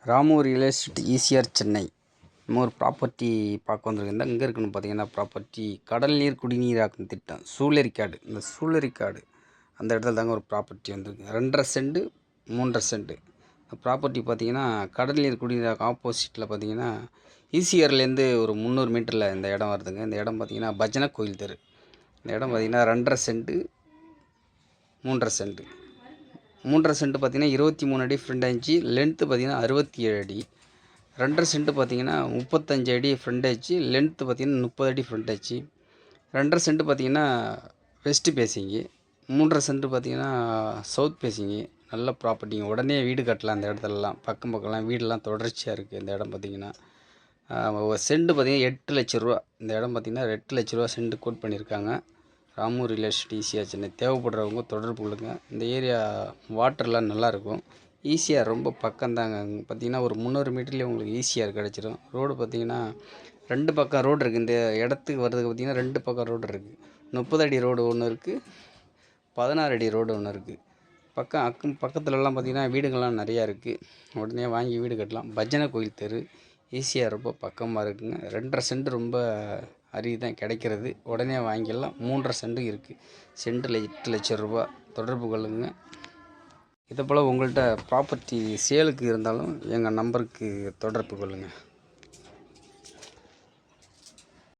Ramu real estate ECR Chennai. நம்ம ஒரு property பார்க்க வந்திருக்கோம். இங்கே இருக்குன்னு பார்த்தீங்கன்னா ப்ராப்பர்ட்டி கடல் நீர் குடிநீராக்கும் திட்டம் சூளரிக்காடு. இந்த சூளரிக்காடு அந்த இடத்துல தாங்க ஒரு ப்ராப்பர்ட்டி வந்திருக்கு. 2.5 சென்ட் 3.5 சென்ட். இந்த ப்ராப்பர்ட்டி பார்த்தீங்கன்னா கடல் நீர் குடிநீராக்கும் ஆப்போசிட்டில் பார்த்தீங்கன்னா ஈசிஆர்லேருந்து ஒரு 300 மீட்டரில் இந்த இடம் வருதுங்க. இந்த இடம் பார்த்தீங்கன்னா பஜனை கோயில் தெரு. இந்த இடம் பார்த்தீங்கன்னா 2.5 சென்ட் 3.5 சென்ட். 3.5 சென்ட் பார்த்தீங்கன்னா 23 அடி ஃப்ரண்டேஜ், லென்த்து பார்த்தீங்கன்னா 67 அடி. 2.5 சென்ட் பார்த்தீங்கன்னா 35 அடி ஃப்ரண்டேஜ், லென்த்து பார்த்தீங்கன்னா 30 அடி ஃப்ரண்டேஜ். 2.5 சென்ட் பார்த்தீங்கன்னா வெஸ்ட் பேசிங்கு. 3.5 சென்ட் பார்த்தீங்கன்னா சவுத் பேசிங்கு. நல்ல ப்ராப்பர்ட்டிங்க. உடனே வீடு கட்டலாம். அந்த இடத்துலலாம் பக்கம்லாம் வீடெல்லாம் தொடர்ச்சியாக இருக்குது. இந்த இடம் பார்த்தீங்கன்னா ஒரு சென்ட் பார்த்தீங்கன்னா 8 லட்ச ரூபா. இந்த இடம் பார்த்தீங்கன்னா 8 லட்ச ரூபா சென்ட் கோட் பண்ணியிருக்காங்க. Ramu real estate ECR Chennai. தேவைப்படுறவங்க தொடர்பு கொள்ளுங்க. இந்த ஏரியா வாட்டர்லாம் நல்லாயிருக்கும். ஈசிஆர் ரொம்ப பக்கம்தாங்க. பார்த்திங்கன்னா ஒரு 300 மீட்டர்லேயே உங்களுக்கு ஈசிஆர் கிடச்சிரும். ரோடு பார்த்திங்கன்னா 2 பக்கம் ரோடு இருக்குது. இந்த இடத்துக்கு வர்றதுக்கு பார்த்திங்கன்னா 2 பக்கம் ரோடு இருக்குது. 30 அடி ரோடு ஒன்று இருக்குது, 16 அடி ரோடு ஒன்று இருக்குது. பக்கத்துலலாம் பார்த்திங்கன்னா வீடுகள்லாம் நிறையா இருக்குது. உடனே வாங்கி வீடு கட்டலாம். பஜனை கோயில் தெரு. ஈசிஆர் ரொம்ப பக்கமாக இருக்குங்க. 2.5 சென்ட் ரொம்ப தான் கிடைக்கிறது. உடனே வாங்கிடலாம். 3.5 சென்ட் இருக்குது. சென்ட்டில் 8 லட்ச ரூபா. தொடர்பு கொள்ளுங்க. இதே போல் உங்கள்கிட்ட ப்ராப்பர்ட்டி சேலுக்கு இருந்தாலும் எங்கள் நம்பருக்கு தொடர்பு கொள்ளுங்கள்.